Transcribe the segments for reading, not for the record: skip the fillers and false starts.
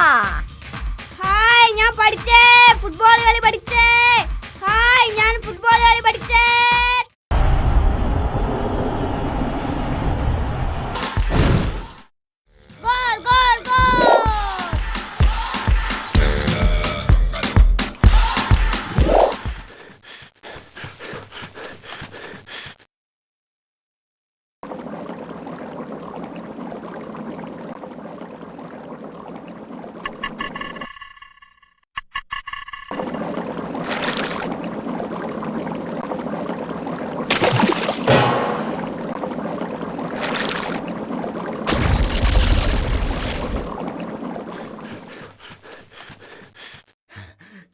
Hi, ഞാൻ പഠിച്ചേ football കളി പഠിച്ചേ. ഹായ്, ഞാൻ ഫുട്ബോൾ കളി പഠിച്ചേ. Goal goal goal.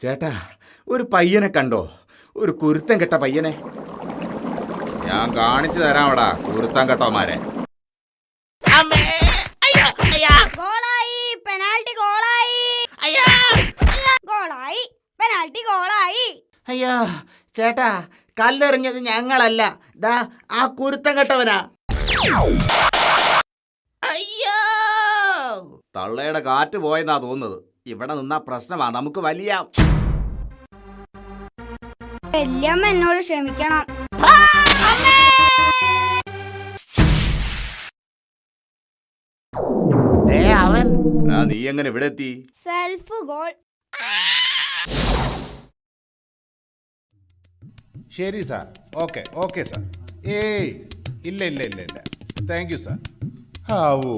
ചേട്ടാ, ഒരു പയ്യനെ കണ്ടോ? ഒരു കുരുത്തം കെട്ട പയ്യനെ. ഞാൻ കാണിച്ചു തരാം അവിടെ കുരുത്തം കെട്ടോമാരെ. ഗോളായി, പെനാൽറ്റി ഗോളായി. ഗോളായി, പെനാൽറ്റി ഗോളായി. അയ്യോ ചേട്ടാ, കല്ലെറിഞ്ഞത് ഞങ്ങളല്ല, ദാ ആ കുരുത്തം കെട്ടവനാ. അയ്യോ, തള്ളയുടെ കാറ്റ് പോയെന്നാ തോന്നുന്നത്. ഇവിടെ നിന്നാ പ്രശ്നമാ, നമുക്ക് വലിയ. വല്യമ്മ എന്നോട് ക്ഷമിക്കണം. അവൻ നീ എങ്ങനെ ഇവിടെ എത്തി? Self goal. ശരി സാർ, ഓക്കെ ഓക്കെ സാർ. ഏയ് ഇല്ല ഇല്ല ഇല്ല ഇല്ല, താങ്ക് യു സാർ. ഓ,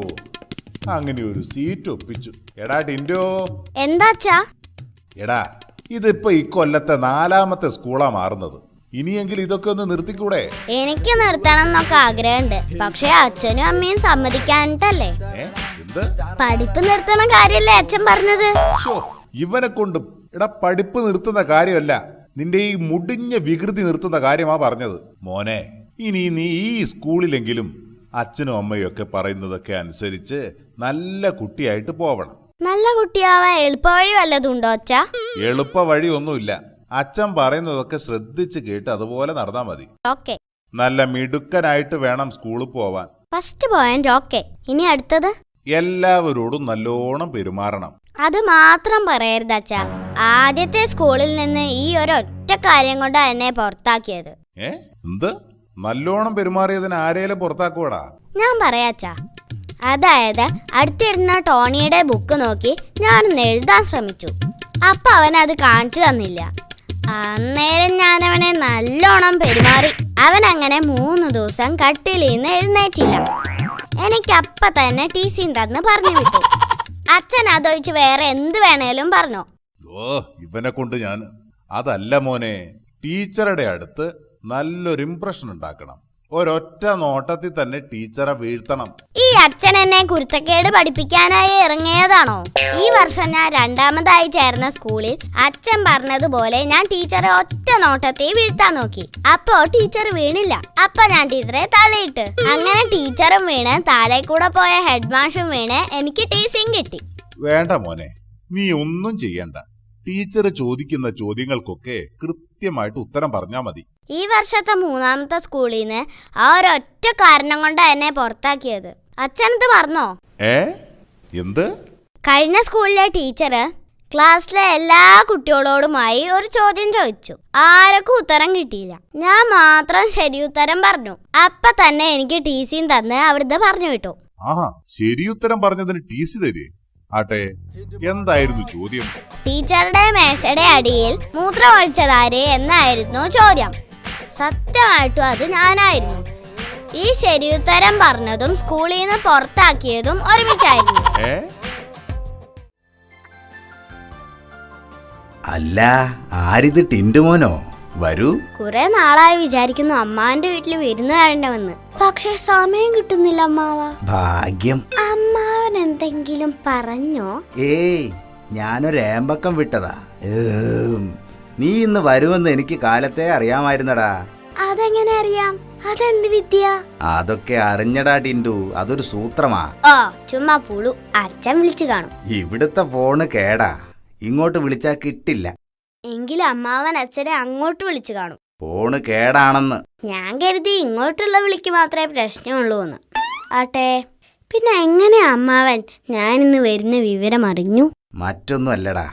അങ്ങനെ ഒരു സീറ്റ് ഒപ്പിച്ചു. എടാ ടിൻഡോ. എന്താച്ചാ? എടാ, ഇതിപ്പോ ഇക്കൊല്ലത്തെ 4ാമത്തെ സ്കൂളാ മാറുന്നത്. ഇനിയെങ്കിലും ഇതൊക്കെ ഒന്ന് നിർത്തിക്കൂടെ? എനിക്ക് നിർത്തണം എന്നൊക്കെ ആഗ്രഹമുണ്ട്, പക്ഷെ അച്ഛനും അമ്മയും സമ്മതിക്കാനിട്ടല്ലേ. എന്ത് പഠിപ്പ് നിർത്തണ കാര്യല്ലേ അച്ഛൻ പറഞ്ഞത്? ഇവനെ കൊണ്ട് എടാ പഠിപ്പ് നിർത്തുന്ന കാര്യമല്ല, നിന്റെ ഈ മുടിഞ്ഞ വികൃതി നിർത്തുന്ന കാര്യമാ പറഞ്ഞത്. മോനെ, ഇനി നീ ഈ സ്കൂളിലെങ്കിലും അച്ഛനും അമ്മയും ഒക്കെ പറയുന്നതൊക്കെ അനുസരിച്ച് നല്ല കുട്ടിയായിട്ട് പോവണം. നല്ല കുട്ടിയാവാൻ എളുപ്പവഴി വല്ലതുണ്ടോ അച്ഛാ? എളുപ്പ വഴി ഒന്നുമില്ല. അച്ഛൻ പറയുന്നതൊക്കെ ശ്രദ്ധിച്ച് കേട്ട് അതുപോലെ നടന്നാ മതി. ഓക്കെ. നല്ല മിടുക്കനായിട്ട് വേണം സ്കൂളിൽ പോവാൻ. First point okay. ഇനി അടുത്തത്? എല്ലാവരോടും നല്ലോണം പെരുമാറണം. അത് മാത്രം പറയരുത് അച്ഛാ. ആദ്യത്തെ സ്കൂളിൽ നിന്ന് ഈ ഒരൊറ്റ കാര്യം കൊണ്ടാ എന്നെ പുറത്താക്കിയത്. എന്ത്? നല്ലോണം പെരുമാറിയതിന് ആരേലും പുറത്താക്കൂടാ? ഞാൻ പറയാച്ചാ. അതായത് അടുത്തിരുന്ന ടോണിയുടെ ബുക്ക് നോക്കി ഞാനൊന്ന് എഴുതാൻ ശ്രമിച്ചു. അപ്പൊ അവൻ അത് കാണിച്ചു തന്നില്ല. അന്നേരം ഞാൻ അവനെ നല്ലോണം പെരുമാറി. അവൻ അങ്ങനെ 3 ദിവസം കട്ടിലിൽ നിന്ന് എഴുന്നേറ്റില്ല. എനിക്കപ്പ തന്നെ TC തന്ന് പറഞ്ഞു വിട്ടു. അച്ഛൻ അതൊഴിച്ച് വേറെ എന്ത് വേണേലും പറഞ്ഞു. ഇവനെ കൊണ്ട് ഞാൻ അതല്ല മോനെ, ടീച്ചറുടെ അടുത്ത് നല്ലൊരു ഇംപ്രഷൻ ഉണ്ടാക്കണം. ഒരൊറ്റ നോട്ടത്തിൽ തന്നെ ടീച്ചറെ വീഴ്ത്തണം. ഈ അച്ഛൻ എന്നെ കുരുത്തക്കേട് പഠിപ്പിക്കാനായി ഇറങ്ങിയതാണോ? ഈ വർഷം ഞാൻ 2ാമതായി ചേർന്ന സ്കൂളിൽ അച്ഛൻ പറഞ്ഞതുപോലെ ഞാൻ ടീച്ചറെ ഒറ്റ നോട്ടത്തിൽ വീഴ്ത്താൻ നോക്കി. അപ്പോ ടീച്ചർ വീണില്ല. അപ്പൊ ഞാൻ ടീച്ചറെ തള്ളിയിട്ട്. അങ്ങനെ ടീച്ചറും വീണ്, താഴെ കൂടെ പോയ ഹെഡ് മാഷും വീണ്, എനിക്ക് ടീസിങ് കിട്ടി. വേണ്ട മോനെ, നീ ഒന്നും ചെയ്യണ്ട. ടീച്ചർ ചോദിക്കുന്ന ചോദ്യങ്ങൾക്കൊക്കെ കൃത്യമായിട്ട് ഉത്തരം പറഞ്ഞാ മതി. ഈ വർഷത്തെ 3ാമത്തെ സ്കൂളിൽ നിന്ന് ആ ഒരൊറ്റ കാരണം കൊണ്ടാ എന്നെ പുറത്താക്കിയത്. അച്ഛനത് മറന്നോ? എന്ത്? കഴിഞ്ഞ സ്കൂളിലെ ടീച്ചർ ക്ലാസ്സിലെ എല്ലാ കുട്ടികളോടുമായി ഒരു ചോദ്യം ചോദിച്ചു. ആർക്കും ഉത്തരം കിട്ടിയില്ല. ഞാൻ മാത്രം ശരി ഉത്തരം പറഞ്ഞു. അപ്പൊ തന്നെ എനിക്ക് TC തന്ന് അവിടുന്ന് പറഞ്ഞു വിട്ടു. ശരി ഉത്തരം പറഞ്ഞതിന് TC തരേ? ആട്ടെ, എന്തായിരുന്നു ചോദ്യം? ടീച്ചറുടെ മേശയുടെ അടിയിൽ മൂത്രം ഒഴിച്ചതാര് എന്നായിരുന്നു ചോദ്യം. സത്യമായിട്ടും അത് ഞാനായിരുന്നു. ഈ ശരിയുത്തരം പറഞ്ഞതും സ്കൂളിൽ നിന്ന് പുറത്താക്കിയതും ഒരുമിച്ചായിരുന്നു. അല്ല, ആരിത്? ടിൻഡുമോനോ? വരൂ. കുറെ നാളായി വിചാരിക്കുന്നു അമ്മാവന്റെ വീട്ടിൽ വിരുന്ന് വരണമെന്ന്. പക്ഷെ സമയം കിട്ടുന്നില്ല അമ്മാവ. ഭാഗ്യം. അമ്മാവൻ എന്തെങ്കിലും പറഞ്ഞോ? ഏയ്, ഞാനൊരു ഏമ്പക്കം വിട്ടതാ. നീ ഇന്ന് വരുമെന്ന് എനിക്ക് കാലത്തെ അറിയാമായിരുന്നടാ. അതെങ്ങനെ അറിയാം? അതെന്ത് വിദ്യ? അതൊക്കെ അറിഞ്ഞടാ ടിൻഡു, അതൊരു സൂത്രമാ. ഓ, ചുമ്മാ പുളു. അച്ഛൻ വിളിച്ചു കാണും. ഇവിടുത്തെ ഫോണ് കേടാ, ഇങ്ങോട്ട് വിളിച്ചാ കിട്ടില്ല. എങ്കിലും അമ്മാവൻ അച്ഛനെ അങ്ങോട്ട് വിളിച്ചു കാണും. ഫോണ് കേടാണെന്ന്. ഞാൻ കരുതി ഇങ്ങോട്ടുള്ള വിളിക്ക് മാത്രമേ പ്രശ്നമുള്ളൂ എന്ന്. ആട്ടെ, പിന്നെ എങ്ങനെയാ അമ്മാവൻ ഞാനിന്ന് വരുന്ന വിവരം അറിഞ്ഞു? മറ്റൊന്നും അല്ലടാ,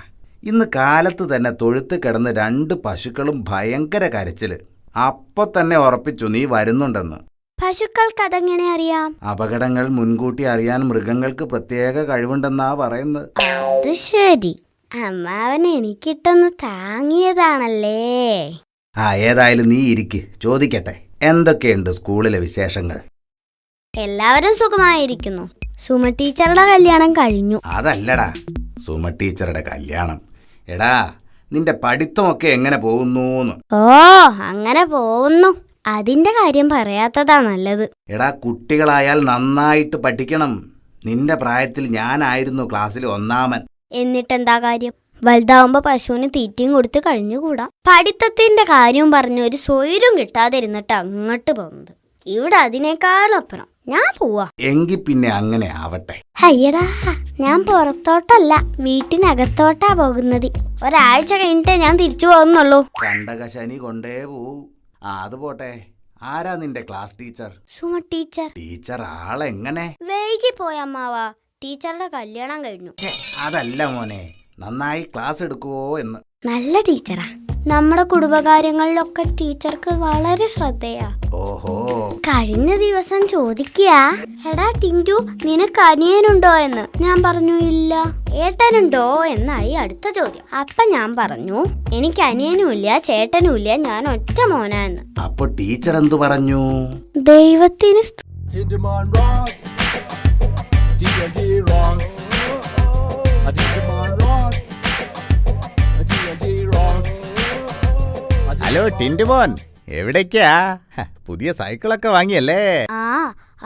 ഇന്ന് കാലത്ത് തന്നെ തൊഴുത്ത് കിടന്ന് 2 പശുക്കളും ഭയങ്കര കരച്ചില്. അപ്പൊ തന്നെ ഉറപ്പിച്ചു നീ വരുന്നുണ്ടെന്ന്. പശുക്കൾക്ക് അതെങ്ങനെ അറിയാം? അപകടങ്ങൾ മുൻകൂട്ടി അറിയാൻ മൃഗങ്ങൾക്ക് പ്രത്യേക കഴിവുണ്ടെന്നാ പറയുന്നത്. അത് ശരി, അമ്മാവൻ എനിക്കിട്ടൊന്ന് താങ്ങിയതാണല്ലേ. ഏതായാലും നീ ഇരിക്ക്, ചോദിക്കട്ടെ, എന്തൊക്കെയുണ്ട് സ്കൂളിലെ വിശേഷങ്ങൾ? എല്ലാവരും സുഖമായിരിക്കുന്നു. സുമ ടീച്ചറുടെ കല്യാണം കഴിഞ്ഞു. അതല്ലടാ, സുമ ടീച്ചറുടെ കല്യാണം. എടാ, നിന്റെ പഠിത്തമൊക്കെ എങ്ങനെ പോകുന്നൂന്ന്? ഓ, അങ്ങനെ പോകുന്നു. അതിന്റെ കാര്യം പറയാത്തതാ നല്ലത്. എടാ, കുട്ടികളായാൽ നന്നായിട്ട് പഠിക്കണം. നിന്റെ പ്രായത്തിൽ ഞാനായിരുന്നു ക്ലാസ്സിൽ 1-ാമൻ. എന്നിട്ടെന്താ കാര്യം? വലുതാവുമ്പോ പശുവിന് തീറ്റയും കൊടുത്ത് കഴിഞ്ഞുകൂടാ. പഠിത്തത്തിന്റെ കാര്യവും പറഞ്ഞ് ഒരു സ്വൈര്യം കിട്ടാതിരുന്നിട്ട് അങ്ങോട്ട് പോകുന്നത്. ഇവിടെ അതിനേക്കാളപ്പുറം ഞാൻ പോവാ. എങ്കി പിന്നെ അങ്ങനെ ആവട്ടെ. അയ്യടാ, ഞാൻ പുറത്തോട്ടല്ല, വീട്ടിനകത്തോട്ടാ പോകുന്നത്. ഒരാഴ്ച കഴിഞ്ഞിട്ടേ ഞാൻ തിരിച്ചു പോകുന്നുള്ളൂ. കണ്ടകശനി കൊണ്ടേ പോവൂ. അത് പോട്ടെ, ആരാ നിന്റെ class teacher? Suma teacher. Teacher ആളെങ്ങനെ? വൈകി പോയമ്മാവാ, ടീച്ചറുടെ കല്യാണം കഴിഞ്ഞു. അതല്ല മോനെ, നന്നായി ക്ലാസ് എടുക്കുവോ എന്ന്. നല്ല ടീച്ചറാ. നമ്മുടെ കുടുംബകാര്യങ്ങളിലൊക്കെ ടീച്ചർക്ക് വളരെ ശ്രദ്ധയാ. ഓഹോ. കഴിഞ്ഞ ദിവസം ചോദിക്കുക, എടാ ടിൻറ്റു, നിനക്ക് അനിയനുണ്ടോ എന്ന്. ഞാൻ പറഞ്ഞു ഇല്ല. ഏട്ടനുണ്ടോ എന്നായി അടുത്ത ചോദ്യം. അപ്പൊ ഞാൻ പറഞ്ഞു, എനിക്ക് അനിയനുമില്ല ചേട്ടനുമില്ല, ഞാൻ ഒറ്റ മോനാ എന്ന്. അപ്പൊ ടീച്ചർ എന്തു പറഞ്ഞു? ദൈവത്തിന് ഹലോ ടിൻറ്റുമോൻ, എവിടേക്കാ? പുതിയ സൈക്കിളൊക്കെ വാങ്ങിയല്ലേ?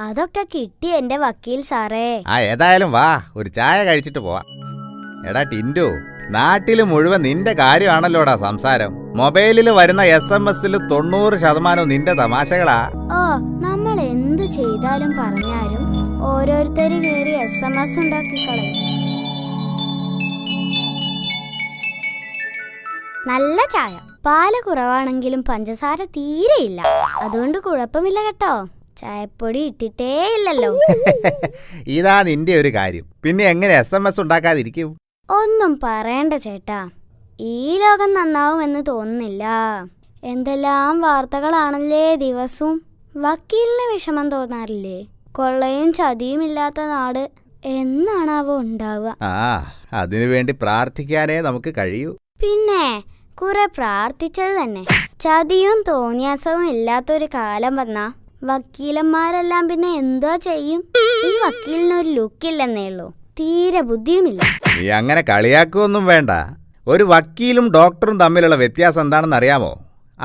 അതൊക്കെ കിട്ടി എന്റെ വക്കീൽ സാറേ. ഏതായാലും വാ, ഒരു ചായ കഴിച്ചിട്ട് പോവാ. എടാ ടിൻറ്റു, നാട്ടില് മുഴുവൻ നിന്റെ കാര്യമാണല്ലോടാ സംസാരം. മൊബൈലിൽ വരുന്ന SMS-ൽ 90% നിന്റെ തമാശകളാ. നമ്മൾ എന്ത് ചെയ്താലും പറഞ്ഞാലും ഓരോരുത്തര് കേറി SMS ഉണ്ടാക്കി കളയും. നല്ല ചായ, പാല് കുറവാണെങ്കിലും പഞ്ചസാര തീരെയില്ല. അതുകൊണ്ട് കുഴപ്പമില്ല കേട്ടോ, ചായപ്പൊടി ഇട്ടിട്ടേ ഇല്ലല്ലോ. ഇതാ നിന്റെ ഒരു കാര്യം. പിന്നെ എങ്ങനെ SMS ഉണ്ടാക്കാതിരിക്കും? ഒന്നും പറയണ്ട ചേട്ടാ, ഈ ലോകം നന്നാവുമെന്ന് തോന്നുന്നില്ല. എന്തെല്ലാം വാർത്തകളാണല്ലേ ദിവസവും. വക്കീലിന് വിഷമം തോന്നാറില്ലേ? കൊള്ളയും ചതിയും ഇല്ലാത്ത നാട് എന്നാണാവോ ഉണ്ടാവുക? അതിനു വേണ്ടി പ്രാർത്ഥിക്കാനേ നമുക്ക് കഴിയൂ. പിന്നെ കുറെ പ്രാർത്ഥിച്ചത് തന്നെ. ചതിയും തോന്നിയാസവും ഇല്ലാത്തൊരു കാലം വന്നാ വക്കീലന്മാരെല്ലാം പിന്നെ എന്താ ചെയ്യും? ഈ വക്കീലിനൊരു ലുക്കില്ലെന്നേ ഉള്ളൂ, തീരെ ബുദ്ധിയുമില്ല. നീ അങ്ങനെ കളിയാക്കൊന്നും വേണ്ട. ഒരു വക്കീലും ഡോക്ടറും തമ്മിലുള്ള വ്യത്യാസം എന്താണെന്ന് അറിയാമോ?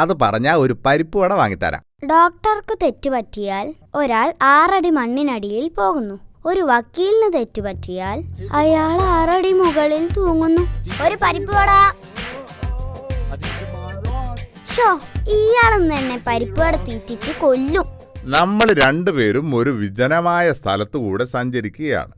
അത് പറഞ്ഞാ ഒരു പരിപ്പ് വട വാങ്ങിത്തരാം. ഡോക്ടർക്ക് തെറ്റുപറ്റിയാൽ ഒരാൾ 6 അടി മണ്ണിനടിയിൽ പോകുന്നു. ഒരു വക്കീലിന് തെറ്റുപറ്റിയാൽ അയാൾ 6 അടി മുകളിൽ തൂങ്ങുന്നു. ഒരു പരിപ്പ് വട. ഇയാളെന്ന് തന്നെ പരിപ്പ് വട തീറ്റിച്ച് കൊല്ലും. നമ്മൾ രണ്ടുപേരും ഒരു വിജനമായ സ്ഥലത്തുകൂടെ സഞ്ചരിക്കുകയാണ്.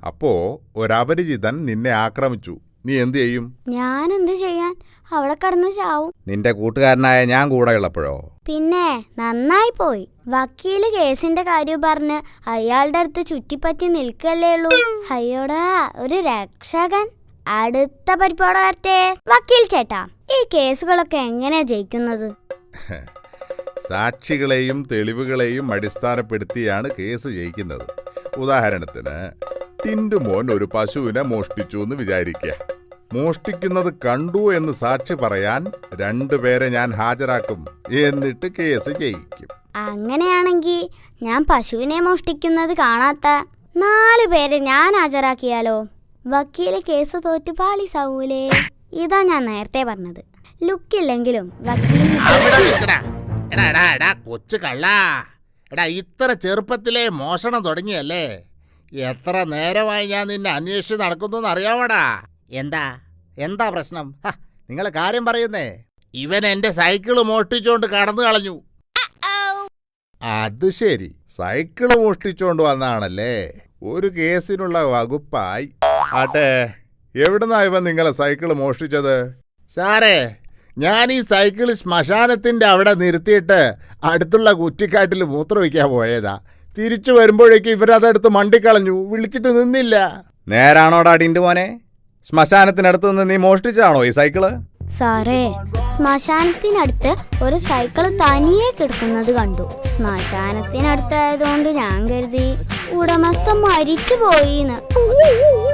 അപ്പോ ഒരപരിചിതൻ നിന്നെ ആക്രമിച്ചു. നീ എന്ത് ചെയ്യും? ഞാൻ എന്ത് ചെയ്യാൻ, അവിടെ കടന്ന് ചാവും. നിന്റെ കൂട്ടുകാരനായ ഞാൻ കൂടെ ഉള്ളപ്പോഴോ? പിന്നെ നന്നായി പോയി. വക്കീല് കേസിന്റെ കാര്യം പറഞ്ഞ് അയാളുടെ അടുത്ത് ചുറ്റിപ്പറ്റി നിൽക്കല്ലേ ഉള്ളൂ. അയ്യോടാ, ഒരു രക്ഷകൻ. അടുത്ത പരിപാടി വരട്ടെ. വക്കീൽ ചേട്ടാ, ഈ കേസുകളൊക്കെ എങ്ങനെയാ ജയിക്കുന്നത്? സാക്ഷികളെയും തെളിവുകളെയും അടിസ്ഥാനപ്പെടുത്തിയാണ് കേസ് ജയിക്കുന്നത്. ഉദാഹരണത്തിന്, ടിൻറ്റുമോൻ ഒരു പശുവിനെ മോഷ്ടിച്ചു എന്ന് വിചാരിക്കുക. മോഷ്ടിക്കുന്നത് കണ്ടു എന്ന് സാക്ഷി പറയാൻ 2 പേരെ ഞാൻ ഹാജരാക്കും. എന്നിട്ട് കേസ് ജയിക്കും. അങ്ങനെയാണെങ്കിൽ ഞാൻ പശുവിനെ മോഷ്ടിക്കുന്നത് കാണാത്ത 4 പേരെ ഞാൻ ഹാജരാക്കിയാലോ? വക്കീല് കേസ് തോറ്റു പാളിസാവൂലേ? ഇതാ ഞാൻ നേരത്തെ പറഞ്ഞത്. ലുക്കില്ലെങ്കിലും കൊച്ചു കള്ളാ, ഇത്ര ചെറുപ്പത്തിലെ മോഷണം തുടങ്ങിയല്ലേ? എത്ര നേരമായി ഞാൻ നിന്നെ അന്വേഷിച്ച് നടക്കുന്നു അറിയാമോടാ? എന്താ പ്രശ്നം? നിങ്ങൾ കാര്യം പറയുന്നേ. ഇവൻ എന്റെ സൈക്കിള് മോഷ്ടിച്ചോണ്ട് കടന്നു കളഞ്ഞു. അത് ശരി, സൈക്കിള് മോഷ്ടിച്ചോണ്ട് വന്നാണല്ലേ? ഒരു കേസിനുള്ള വകുപ്പായി. ആട്ടെ, എവിടുന്നാ ഇവൻ നിങ്ങളെ സൈക്കിള് മോഷ്ടിച്ചത്? സാറേ, ഞാൻ ഈ സൈക്കിൾ ശ്മശാനത്തിന്റെ അവിടെ നിർത്തിയിട്ട് അടുത്തുള്ള കുറ്റിക്കാട്ടിൽ മൂത്രമൊഴിക്കാൻ പോയതാ. തിരിച്ചു വരുമ്പോഴേക്കും ഇവരതെടുത്ത് മണ്ടിക്കളഞ്ഞു. വിളിച്ചിട്ട് നിന്നില്ല. നേരാണോടാ ടിൻറ്റുമോനെ? ശ്മശാനത്തിനടുത്ത് നിന്ന് നീ മോഷ്ടിച്ചാണോ ഈ സൈക്കിള്? സാറേ, ശ്മശാനത്തിനടുത്ത് ഒരു സൈക്കിൾ തനിയെ കിടക്കുന്നത് കണ്ടു. ശ്മശാനത്തിനടുത്തായതുകൊണ്ട് ഞാൻ കരുതി ഉടമസ്ഥൻ മരിച്ചു പോയിന്ന്.